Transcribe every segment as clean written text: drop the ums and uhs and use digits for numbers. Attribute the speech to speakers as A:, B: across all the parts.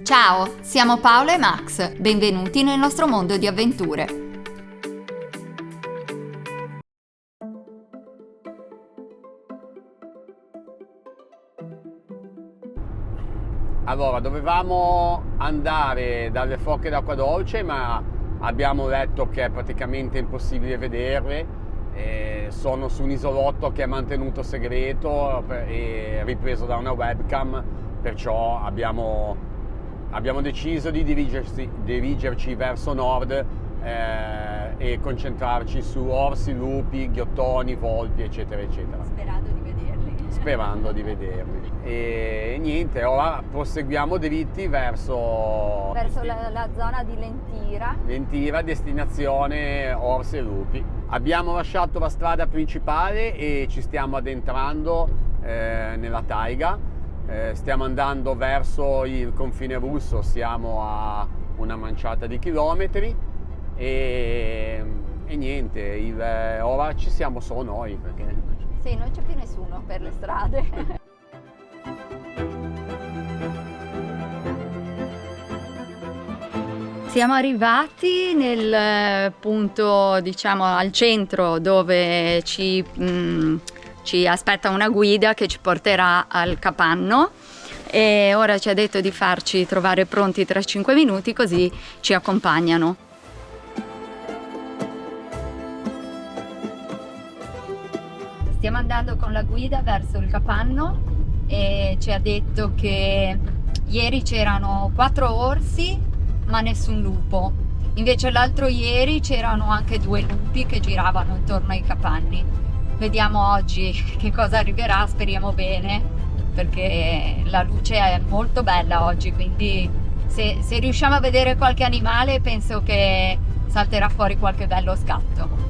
A: Ciao, siamo Paolo e Max, benvenuti nel nostro mondo di avventure.
B: Allora, dovevamo andare dalle foche d'acqua dolce, ma abbiamo letto che è praticamente impossibile vederle. Sono su un isolotto che è mantenuto segreto e ripreso da una webcam, perciò abbiamo deciso di dirigerci verso nord e concentrarci su orsi, lupi, ghiottoni, volpi, eccetera, eccetera. Sperando di vederli. E niente, ora proseguiamo dritti verso
A: la zona di
B: Lentira, destinazione orsi e lupi. Abbiamo lasciato la strada principale e ci stiamo addentrando nella taiga. Stiamo andando verso il confine russo, siamo a una manciata di chilometri e niente, ora ci siamo solo noi perché
A: Sì, non c'è più nessuno per le strade. Siamo arrivati nel punto, diciamo, al centro dove ci aspetta una guida che ci porterà al capanno e ora ci ha detto di farci trovare pronti tra 5 minuti, così ci accompagnano. Stiamo andando con la guida verso il capanno e ci ha detto che ieri c'erano 4 orsi ma nessun lupo, invece l'altro ieri c'erano anche 2 lupi che giravano intorno ai capanni. Vediamo oggi che cosa arriverà, speriamo bene, perché la luce è molto bella oggi, quindi se riusciamo a vedere qualche animale penso che salterà fuori qualche bello scatto.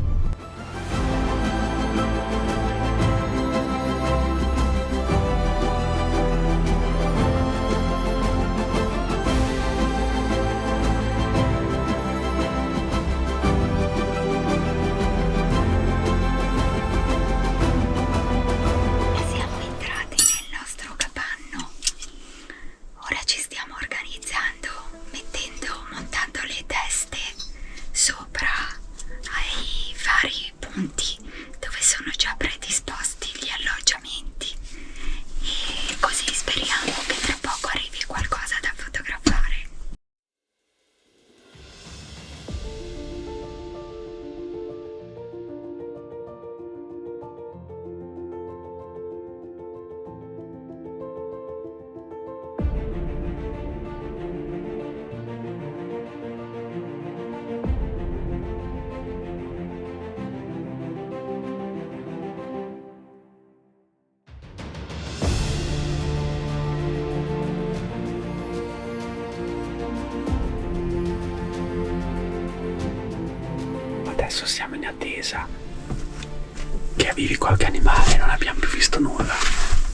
C: Dove sono già predisposti gli alloggiamenti e così speriamo che tra poco arrivi qualcosa da fotografare. Adesso siamo in attesa che arrivi qualche animale, non abbiamo più visto nulla.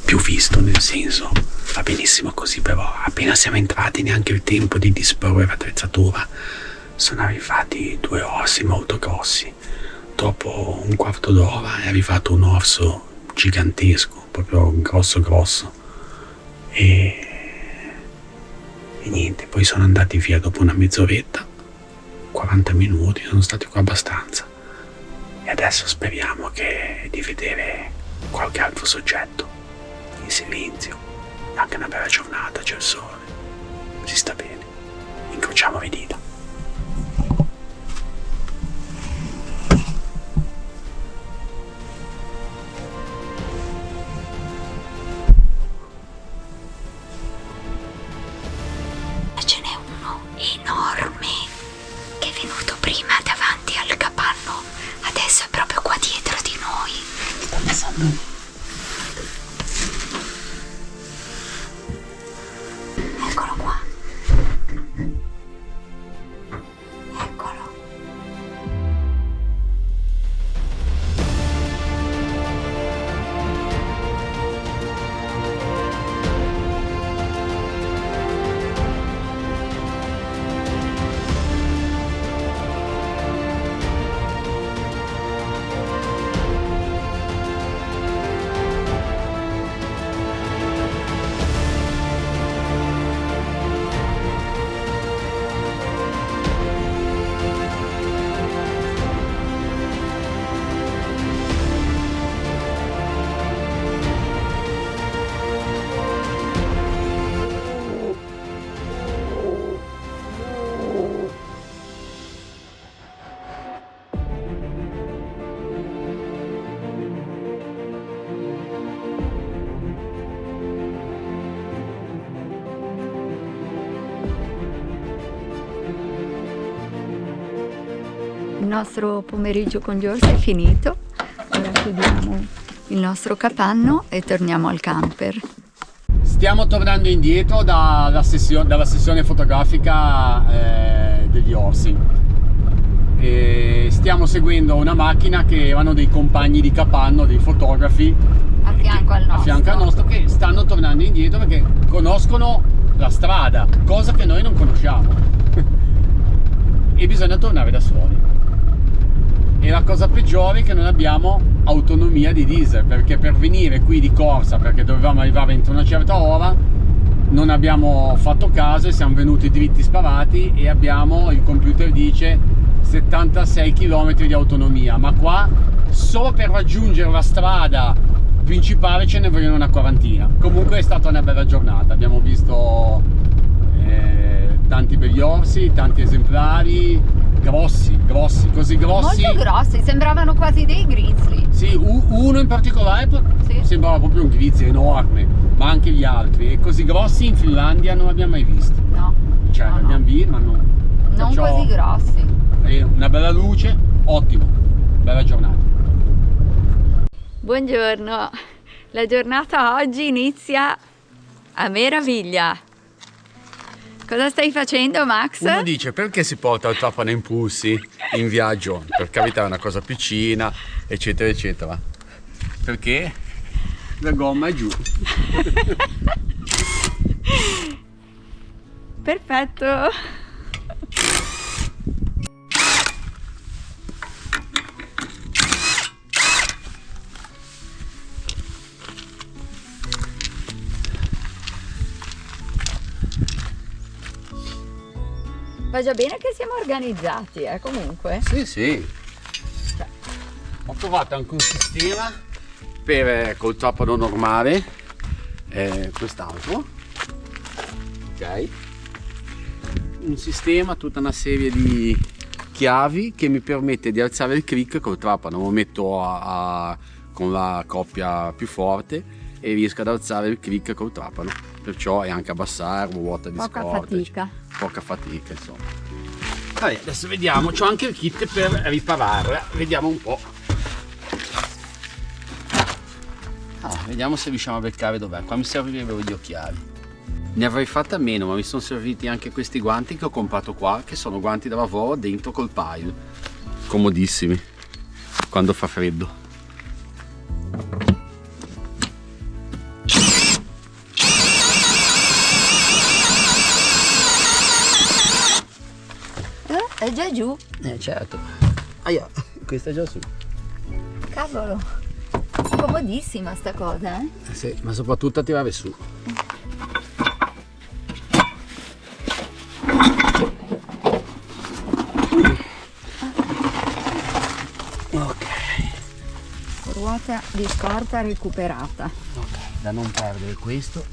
C: Più visto nel senso, va benissimo così, però appena siamo entrati neanche il tempo di disporre l'attrezzatura. Sono arrivati 2 orsi molto grossi. Dopo un quarto d'ora è arrivato un orso gigantesco, proprio grosso. E niente, poi sono andati via dopo una mezz'oretta. 40 minuti, sono stati qua abbastanza e adesso speriamo di vedere qualche altro soggetto in silenzio. Anche una bella giornata, c'è il sole, si sta bene, incrociamo le dita. Ce n'è uno enorme che è venuto prima davanti al capanno, adesso è proprio qua dietro di noi. Sta passando. Eccolo qua. Eccolo.
A: Il nostro pomeriggio con gli orsi è finito, ora chiudiamo il nostro capanno e torniamo al camper.
B: Stiamo tornando indietro dalla sessione fotografica degli orsi e stiamo seguendo una macchina che erano dei compagni di capanno, dei fotografi
A: A fianco al nostro.
B: Che stanno tornando indietro perché conoscono la strada, cosa che noi non conosciamo e bisogna tornare da soli. E la cosa peggiore è che non abbiamo autonomia di diesel, perché per venire qui di corsa, perché dovevamo arrivare entro una certa ora, non abbiamo fatto caso e siamo venuti dritti sparati e il computer dice 76 km di autonomia, ma qua solo per raggiungere la strada principale ce ne vogliono una quarantina. Comunque è stata una bella giornata, abbiamo visto tanti begli orsi, tanti esemplari, grossi, così grossi.
A: Molto grossi, sembravano quasi dei grizzly.
B: Sì, uno in particolare
A: Sì.
B: sembrava proprio un grizzly enorme, ma anche gli altri. E così grossi in Finlandia non li abbiamo mai visti.
A: No.
B: Cioè,
A: no,
B: li abbiamo visti, ma non perciò,
A: così grossi.
B: Una bella luce, ottimo, bella giornata.
A: Buongiorno, la giornata oggi inizia a meraviglia. Cosa stai facendo, Max?
B: Uno dice: perché si porta il trapano a impulsi in viaggio? Per carità è una cosa piccina, eccetera eccetera. Perché la gomma è giù.
A: Perfetto. Va già bene che siamo organizzati, comunque.
B: Sì. Ho trovato anche un sistema per col trapano normale, quest'altro, ok? Un sistema, tutta una serie di chiavi che mi permette di alzare il click col trapano. Lo metto con la coppia più forte e riesco ad alzare il click col trapano, perciò è anche abbassarlo, ruota di scorta, poca fatica insomma. Vabbè, adesso vediamo, c'ho anche il kit per ripararla, vediamo un po'. Vediamo se riusciamo a beccare dov'è. Qua mi servirebbero gli occhiali. Ne avrei fatta meno, ma mi sono serviti anche questi guanti che ho comprato qua, che sono guanti da lavoro dentro col pile, comodissimi quando fa freddo.
A: È già giù.
B: Certo. Questa è già su.
A: Cavolo, comodissima sta cosa, eh?
B: Sì, ma soprattutto a tirare su. Ok.
A: Ruota di scorta recuperata.
B: Ok, da non perdere questo.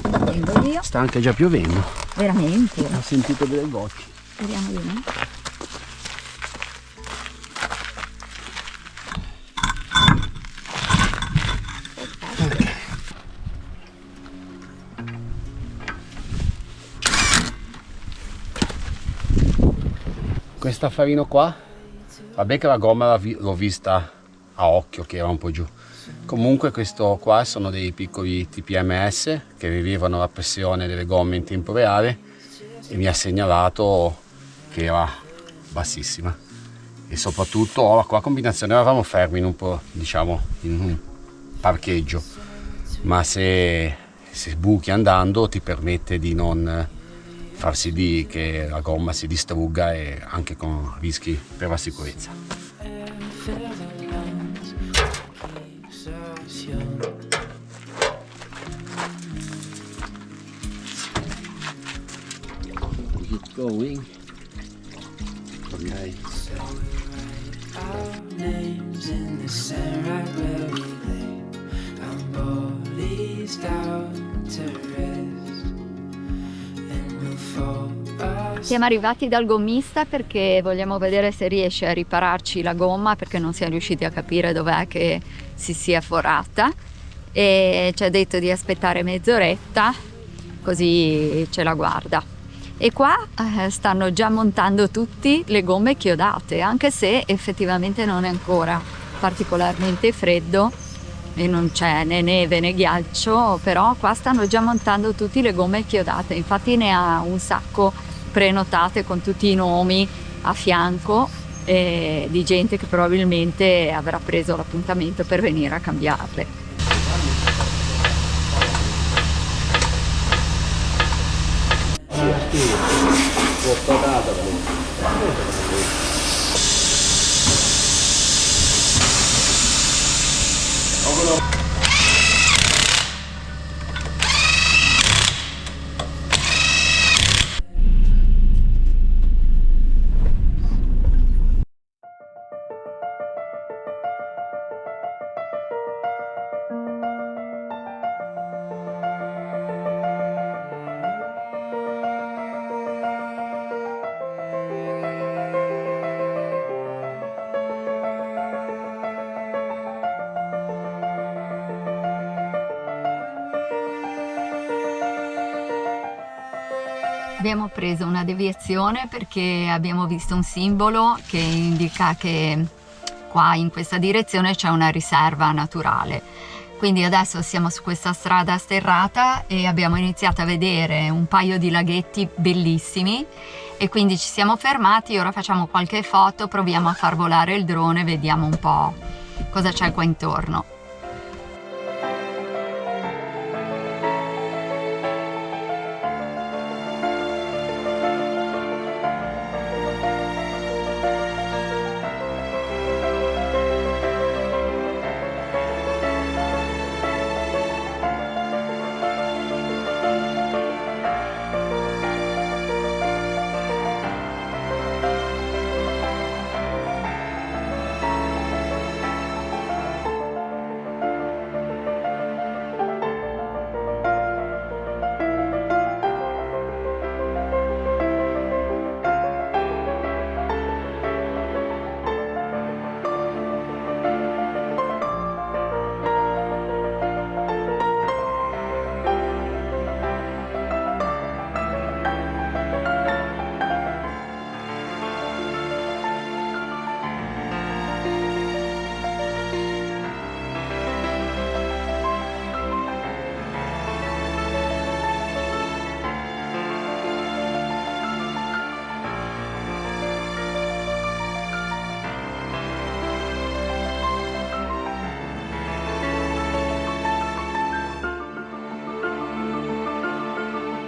A: Vengo io.
B: Sta anche già piovendo.
A: Veramente?
B: Ho sentito delle gocce.
A: Vediamo di no.
B: Questo affarino qua, vabbè che la gomma l'ho vista a occhio che era un po' giù. Comunque questo qua sono dei piccoli TPMS che rilevano la pressione delle gomme in tempo reale e mi ha segnalato che era bassissima. E soprattutto la qua combinazione eravamo fermi in un po', diciamo, in un parcheggio, ma se buchi andando ti permette di non far sì di che la gomma si distrugga e anche con rischi per la sicurezza. Keep going. Ok.
D: Our names in the sand right where we lay. Our bodies down to rest, and we'll fall asleep.
A: Siamo arrivati dal gommista perché vogliamo vedere se riesce a ripararci la gomma, perché non siamo riusciti a capire dov'è che si sia forata, e ci ha detto di aspettare mezz'oretta così ce la guarda. E qua stanno già montando tutti le gomme chiodate, anche se effettivamente non è ancora particolarmente freddo e non c'è né neve né ghiaccio, però qua stanno già montando tutte le gomme chiodate, infatti ne ha un sacco prenotate con tutti i nomi a fianco di gente che probabilmente avrà preso l'appuntamento per venire a cambiarle. Abbiamo preso una deviazione perché abbiamo visto un simbolo che indica che qua in questa direzione c'è una riserva naturale. Quindi adesso siamo su questa strada sterrata e abbiamo iniziato a vedere un paio di laghetti bellissimi e quindi ci siamo fermati. Ora facciamo qualche foto, proviamo a far volare il drone, vediamo un po' cosa c'è qua intorno.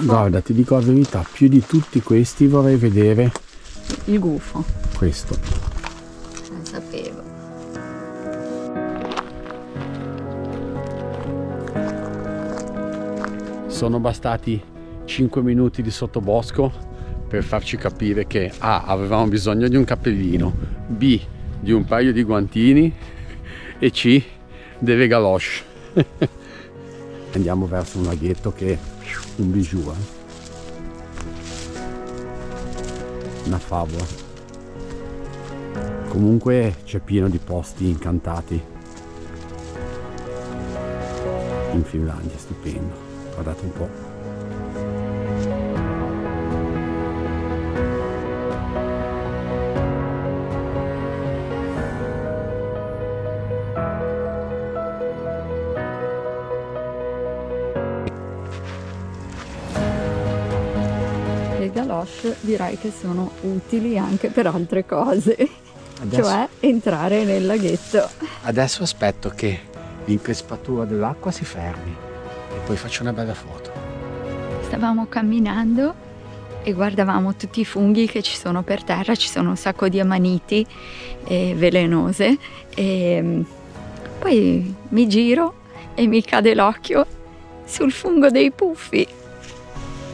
C: Guarda, ti dico la verità, più di tutti questi vorrei vedere
A: Il gufo,
C: questo.
A: non sapevo.
C: Sono bastati 5 minuti di sottobosco per farci capire che A, avevamo bisogno di un cappellino, B, di un paio di guantini e C, delle galoche. Andiamo verso un laghetto che è un bijou, una favola. Comunque c'è pieno di posti incantati in Finlandia, stupendo. Guardate un po'.
A: Le galoche direi che sono utili anche per altre cose, cioè entrare nel laghetto.
C: Adesso aspetto che l'increspatura dell'acqua si fermi e poi faccio una bella foto.
A: Stavamo camminando e guardavamo tutti i funghi che ci sono per terra, ci sono un sacco di amaniti velenose e poi mi giro e mi cade l'occhio sul fungo dei puffi.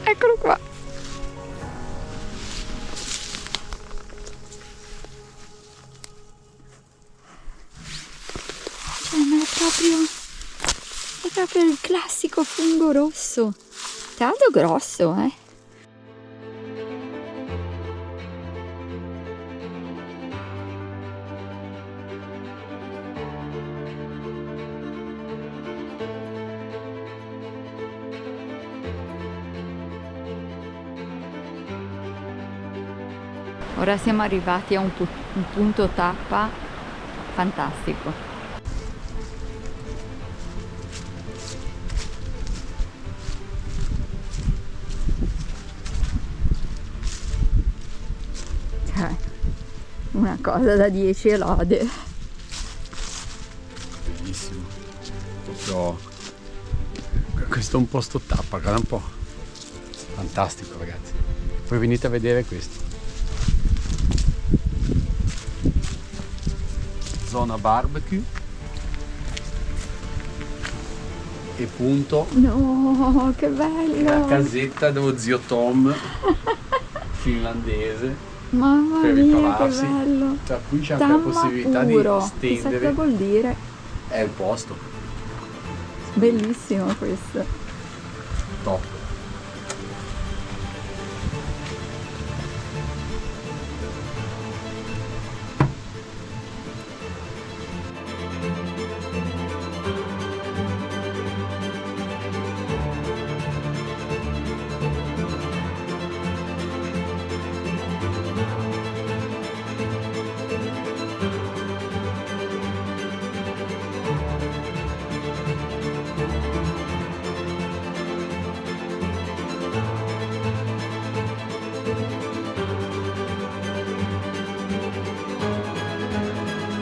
A: Eccolo qua. È proprio il classico fungo rosso, tanto grosso, Ora siamo arrivati a un punto tappa fantastico. Cioè, una cosa da 10 lode.
B: Bellissimo. Proprio... Questo è un posto tappa, guarda un po'. Fantastico, ragazzi. Poi venite a vedere questo. Zona barbecue. E punto.
A: No, che bello!
B: La casetta dello zio Tom finlandese.
A: Mamma
B: per
A: mia, che
B: ritrovarsi.
A: bello!
B: Tra cui c'è anche la
A: Tamma
B: possibilità
A: puro.
B: di
A: Chissà che
B: stendere.
A: vuol dire.
B: È il posto.
A: Bellissimo questo.
B: Top.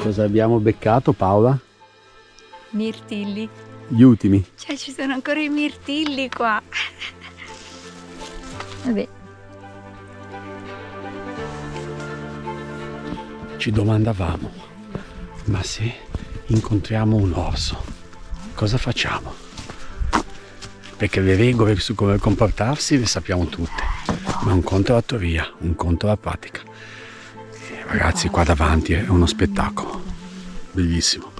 B: Cosa abbiamo beccato, Paola?
A: Mirtilli.
B: Gli ultimi.
A: Cioè, ci sono ancora i mirtilli qua. Vabbè.
B: Ci domandavamo, ma se incontriamo un orso, cosa facciamo? Perché le regole su come comportarsi le sappiamo tutte, ma un conto è la teoria, un conto è la pratica. Ragazzi, qua davanti è uno spettacolo, bellissimo.